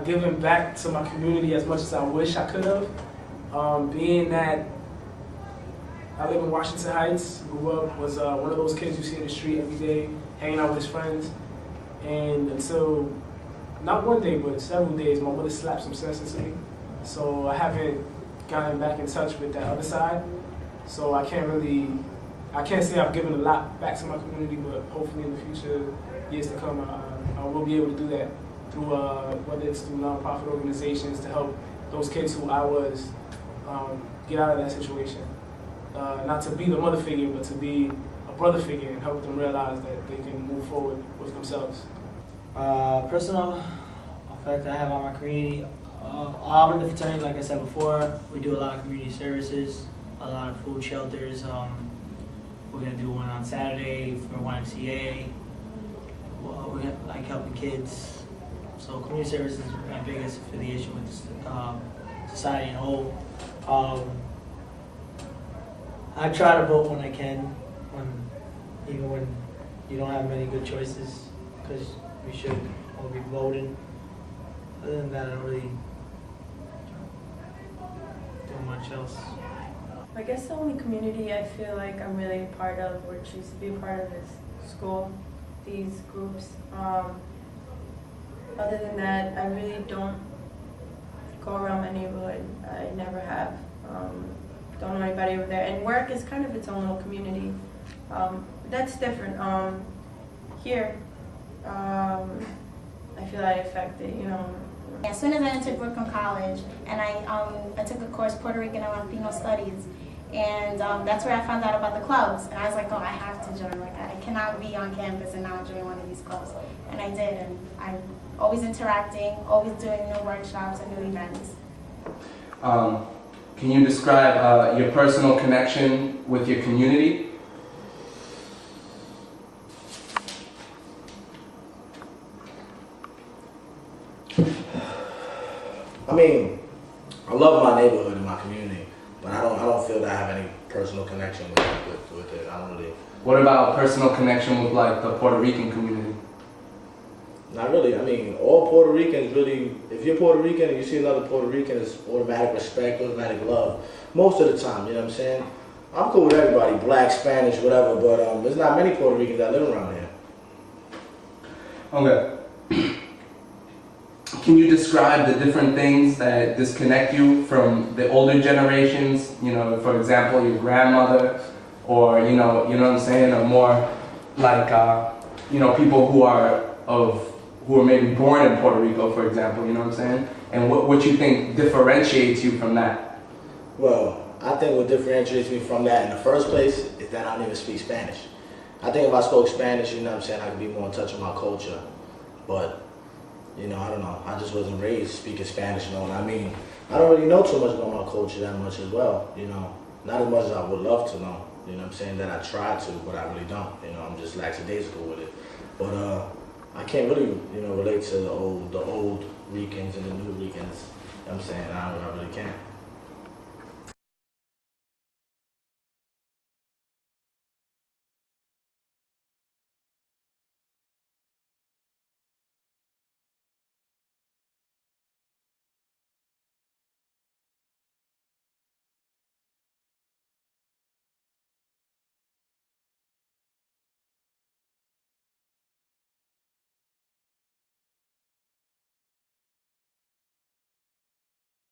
Giving back to my community as much as I wish I could have. Being that I live in Washington Heights, grew up, was one of those kids you see in the street every day, hanging out with his friends. And until, not one day, but several days, my mother slapped some sense into me. So I haven't gotten back in touch with that other side. So I can't say I've given a lot back to my community, but hopefully in the future, years to come, I will be able to do that through, whether it's through nonprofit organizations to help those kids who I was get out of that situation. Not to be the mother figure, but to be a brother figure and help them realize that they can move forward with themselves. Personal effect I have on my community. I'm in the fraternity, like I said before. We do a lot of community services, a lot of food shelters. We're going to do one on Saturday for YMCA. We're like helping kids. So community services is my biggest affiliation with society in whole. I try to vote when I can, even when you don't have many good choices, because we should all be voting. Other than that, I don't really do much else. I guess the only community I feel like I'm really a part of, or choose to be a part of, is school, these groups. Other than that, I really don't go around my neighborhood. I never have. Don't know anybody over there. And work is kind of its own little community. That's different. Here, I feel I affected, you know. As soon as I entered Brooklyn College, and I took a course, Puerto Rican and Latino Studies, and that's where I found out about the clubs. And I was like, oh, I have to join. Like, I cannot be on campus and not join one of these clubs. And I did, and I'm always interacting, always doing new workshops and new events. Can you describe your personal connection with your community? I mean, I love my neighborhood and my community, but I don't feel that I have any personal connection with it. I don't really. What about a personal connection with like the Puerto Rican community? Not really. I mean, all Puerto Ricans really, if you're Puerto Rican and you see another Puerto Rican, it's automatic respect, automatic love. Most of the time, you know what I'm saying? I'm cool with everybody, black, Spanish, whatever, but there's not many Puerto Ricans that live around here. Okay. Can you describe the different things that disconnect you from the older generations? You know, for example, your grandmother, or you know what I'm saying, or more like people who are maybe born in Puerto Rico, for example. You know what I'm saying? And what you think differentiates you from that? Well, I think what differentiates me from that in the first place is that I don't even speak Spanish. I think if I spoke Spanish, you know what I'm saying, I could be more in touch with my culture. But you know, I don't know. I just wasn't raised speaking Spanish and all. I mean, I don't really know too much about my culture that much as well. You know, not as much as I would love to know. You know what I'm saying? That I try to, but I really don't. You know, I'm just lackadaisical with it. But I can't really, relate to the old Ricans and the new Ricans. You know what I'm saying? I really can't.